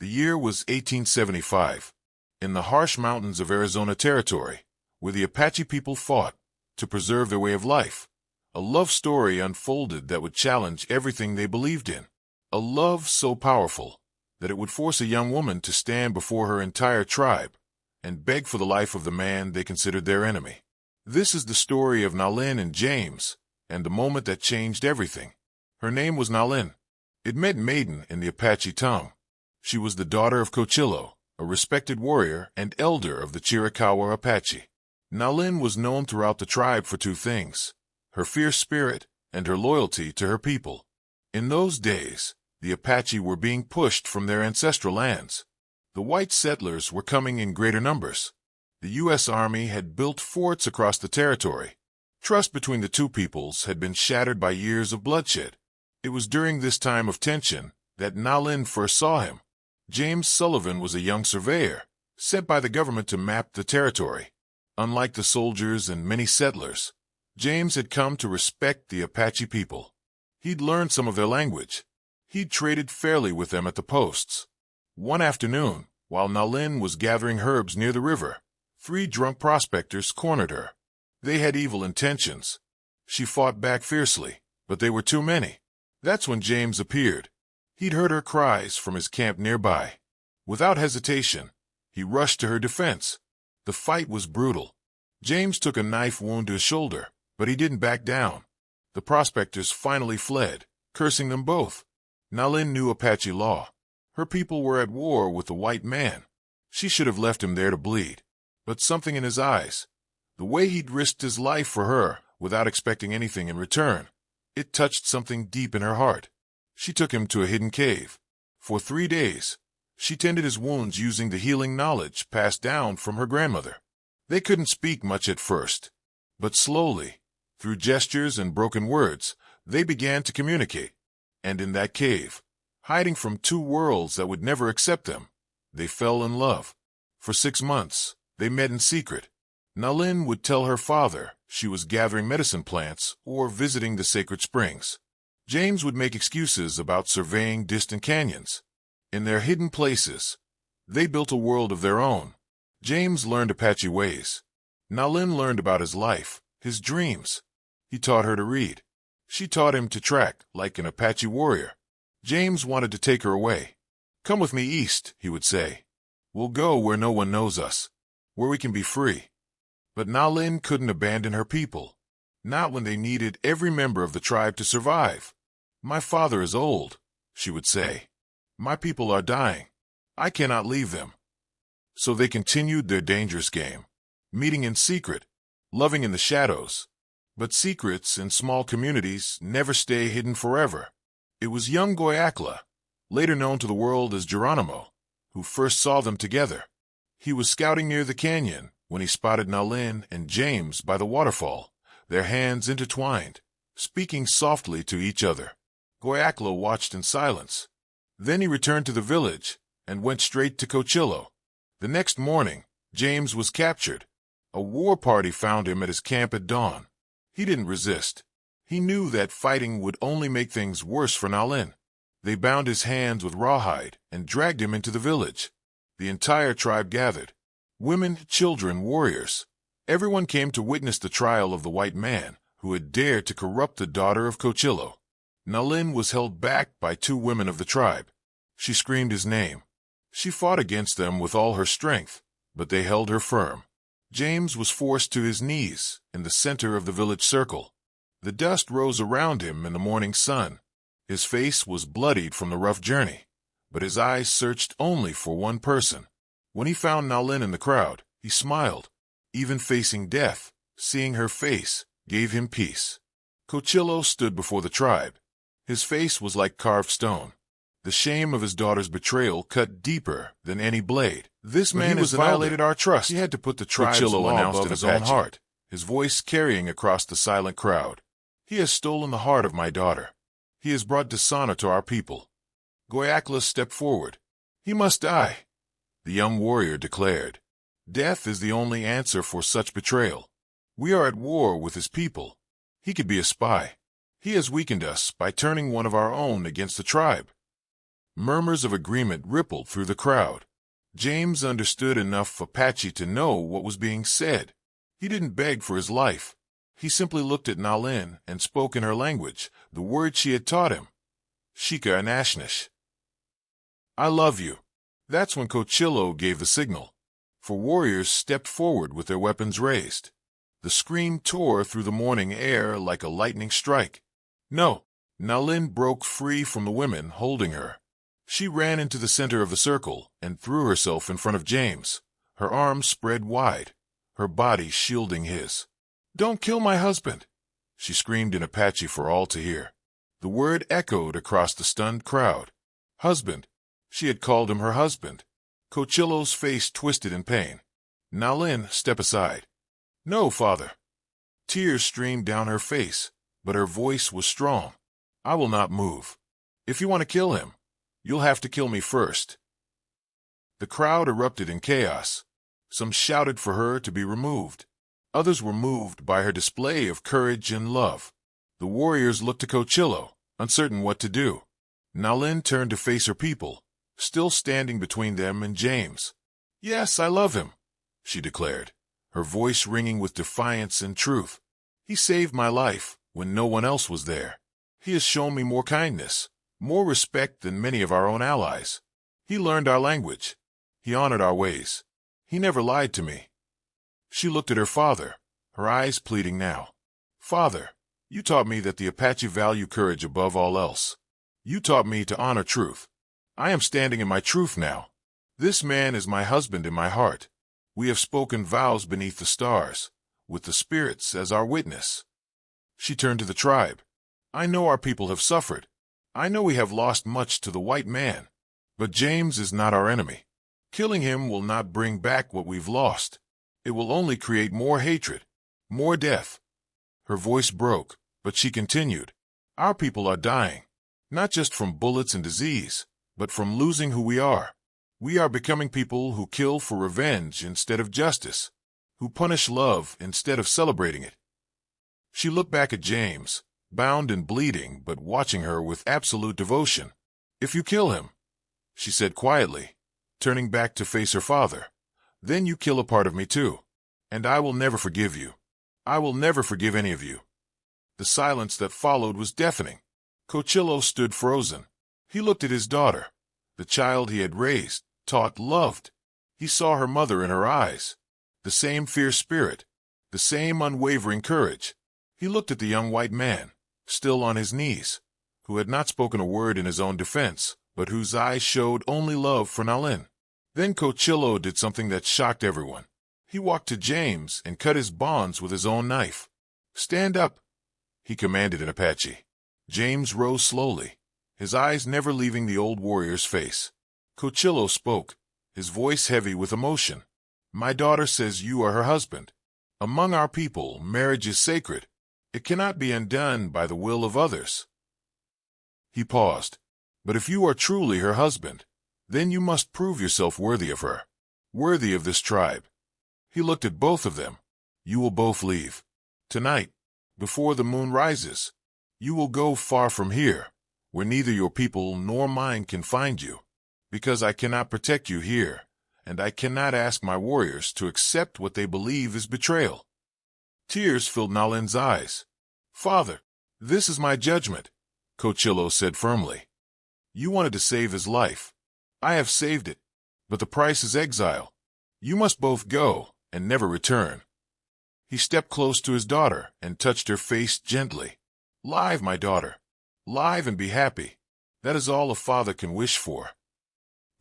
The year was 1875, in the harsh mountains of Arizona Territory, where the Apache people fought to preserve their way of life. A love story unfolded that would challenge everything they believed in. A love so powerful that it would force a young woman to stand before her entire tribe and beg for the life of the man they considered their enemy. This is the story of Nalin and James, and the moment that changed everything. Her name was Nalin. It meant maiden in the Apache tongue. She was the daughter of Cochillo, a respected warrior and elder of the Chiricahua Apache. Nalin was known throughout the tribe for two things: her fierce spirit and her loyalty to her people. In those days, the Apache were being pushed from their ancestral lands. The white settlers were coming in greater numbers. The U.S. Army had built forts across the territory. Trust between the two peoples had been shattered by years of bloodshed. It was during this time of tension that Nalin first saw him. James Sullivan was a young surveyor, sent by the government to map the territory. Unlike the soldiers and many settlers, James had come to respect the Apache people. He'd learned some of their language. He'd traded fairly with them at the posts. One afternoon, while Nalin was gathering herbs near the river, 3 drunk prospectors cornered her. They had evil intentions. She fought back fiercely, but they were too many. That's when James appeared. He'd heard her cries from his camp nearby. Without hesitation, he rushed to her defense. The fight was brutal. James took a knife wound to his shoulder, but he didn't back down. The prospectors finally fled, cursing them both. Nalin knew Apache law. Her people were at war with the white man. She should have left him there to bleed. But something in his eyes, the way he'd risked his life for her without expecting anything in return, it touched something deep in her heart. She took him to a hidden cave. For 3 days, she tended his wounds using the healing knowledge passed down from her grandmother. They couldn't speak much at first, but slowly, through gestures and broken words, they began to communicate. And in that cave, hiding from 2 worlds that would never accept them, they fell in love. For 6 months, they met in secret. Nalin would tell her father she was gathering medicine plants or visiting the sacred springs. James would make excuses about surveying distant canyons. In their hidden places, they built a world of their own. James learned Apache ways. Nalin learned about his life, his dreams. He taught her to read. She taught him to track like an Apache warrior. James wanted to take her away. "Come with me east," he would say. "We'll go where no one knows us, where we can be free." But Nalin couldn't abandon her people, not when they needed every member of the tribe to survive. "My father is old," she would say. "My people are dying. I cannot leave them." So they continued their dangerous game, meeting in secret, loving in the shadows. But secrets in small communities never stay hidden forever. It was young Goyakla, later known to the world as Geronimo, who first saw them together. He was scouting near the canyon when he spotted Nalin and James by the waterfall, their hands intertwined, speaking softly to each other. Goyakla watched in silence. Then he returned to the village and went straight to Cochillo. The next morning, James was captured. A war party found him at his camp at dawn. He didn't resist. He knew that fighting would only make things worse for Nalin. They bound his hands with rawhide and dragged him into the village. The entire tribe gathered. Women, children, warriors. Everyone came to witness the trial of the white man who had dared to corrupt the daughter of Cochillo. Nalin was held back by 2 women of the tribe. She screamed his name. She fought against them with all her strength, but they held her firm. James was forced to his knees in the center of the village circle. The dust rose around him in the morning sun. His face was bloodied from the rough journey, but his eyes searched only for one person. When he found Nalin in the crowd, he smiled. Even facing death, seeing her face gave him peace. Cochillo stood before the tribe. His face was like carved stone. The shame of his daughter's betrayal cut deeper than any blade. "This man has violated our trust." He had to put the tribe's law above his own heart, his voice carrying across the silent crowd. "He has stolen the heart of my daughter. He has brought dishonor to our people." Goyakla stepped forward. "He must die," the young warrior declared. "Death is the only answer for such betrayal. We are at war with his people. He could be a spy. He has weakened us by turning one of our own against the tribe." Murmurs of agreement rippled through the crowd. James understood enough Apache to know what was being said. He didn't beg for his life. He simply looked at Nalin and spoke in her language, the words she had taught him. Shika and Ashnish. I love you. That's when Cochillo gave the signal. 4 warriors stepped forward with their weapons raised. The scream tore through the morning air like a lightning strike. No! Nalin broke free from the women holding her. She ran into the center of the circle and threw herself in front of James, her arms spread wide, her body shielding his. Don't kill my husband! She screamed in Apache for all to hear. The word echoed across the stunned crowd. Husband! She had called him her husband. Cochillo's face twisted in pain. Nalin, step aside. No, father. Tears streamed down her face, but her voice was strong. I will not move. If you want to kill him, you'll have to kill me first. The crowd erupted in chaos. Some shouted for her to be removed. Others were moved by her display of courage and love. The warriors looked to Cochillo, uncertain what to do. Nalin turned to face her people, still standing between them and James. Yes, I love him, she declared, her voice ringing with defiance and truth. He saved my life when no one else was there. He has shown me more kindness, more respect than many of our own allies. He learned our language. He honored our ways. He never lied to me. She looked at her father, her eyes pleading now. Father, you taught me that the Apache value courage above all else. You taught me to honor truth. I am standing in my truth now. This man is my husband in my heart. We have spoken vows beneath the stars, with the spirits as our witness. She turned to the tribe. I know our people have suffered. I know we have lost much to the white man. But James is not our enemy. Killing him will not bring back what we've lost. It will only create more hatred, more death. Her voice broke, but she continued. Our people are dying, not just from bullets and disease, but from losing who we are. We are becoming people who kill for revenge instead of justice, who punish love instead of celebrating it. She looked back at James, bound and bleeding, but watching her with absolute devotion. If you kill him, she said quietly, turning back to face her father, then you kill a part of me too, and I will never forgive you. I will never forgive any of you. The silence that followed was deafening. Cochillo stood frozen. He looked at his daughter, the child he had raised, taught, loved. He saw her mother in her eyes, the same fierce spirit, the same unwavering courage. He looked at the young white man, still on his knees, who had not spoken a word in his own defense, but whose eyes showed only love for Nalin. Then Cochillo did something that shocked everyone. He walked to James and cut his bonds with his own knife. Stand up, he commanded in Apache. James rose slowly, his eyes never leaving the old warrior's face. Cochillo spoke, his voice heavy with emotion. My daughter says you are her husband. Among our people, marriage is sacred. It cannot be undone by the will of others. He paused. But if you are truly her husband, then you must prove yourself worthy of her, worthy of this tribe. He looked at both of them. You will both leave. Tonight, before the moon rises, you will go far from here, where neither your people nor mine can find you, because I cannot protect you here, and I cannot ask my warriors to accept what they believe is betrayal. Tears filled Nalin's eyes. Father, this is my judgment, Cochillo said firmly. You wanted to save his life. I have saved it, but the price is exile. You must both go and never return. He stepped close to his daughter and touched her face gently. Live, my daughter. Live and be happy. That is all a father can wish for.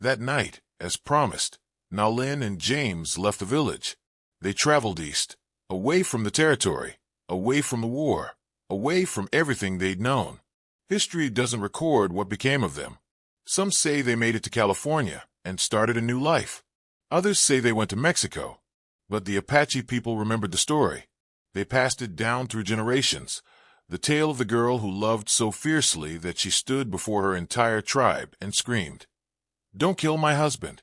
That night, as promised, Nalin and James left the village. They traveled east, away from the territory, away from the war, away from everything they'd known. History doesn't record what became of them. Some say they made it to California and started a new life. Others say they went to Mexico. But the Apache people remembered the story. They passed it down through generations, the tale of the girl who loved so fiercely that she stood before her entire tribe and screamed, "Don't kill my husband."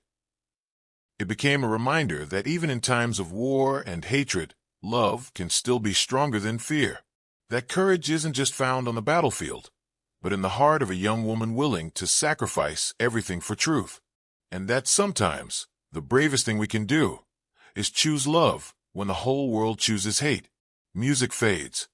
It became a reminder that even in times of war and hatred, love can still be stronger than fear. That courage isn't just found on the battlefield, but in the heart of a young woman willing to sacrifice everything for truth. And that sometimes the bravest thing we can do is choose love when the whole world chooses hate. Music fades.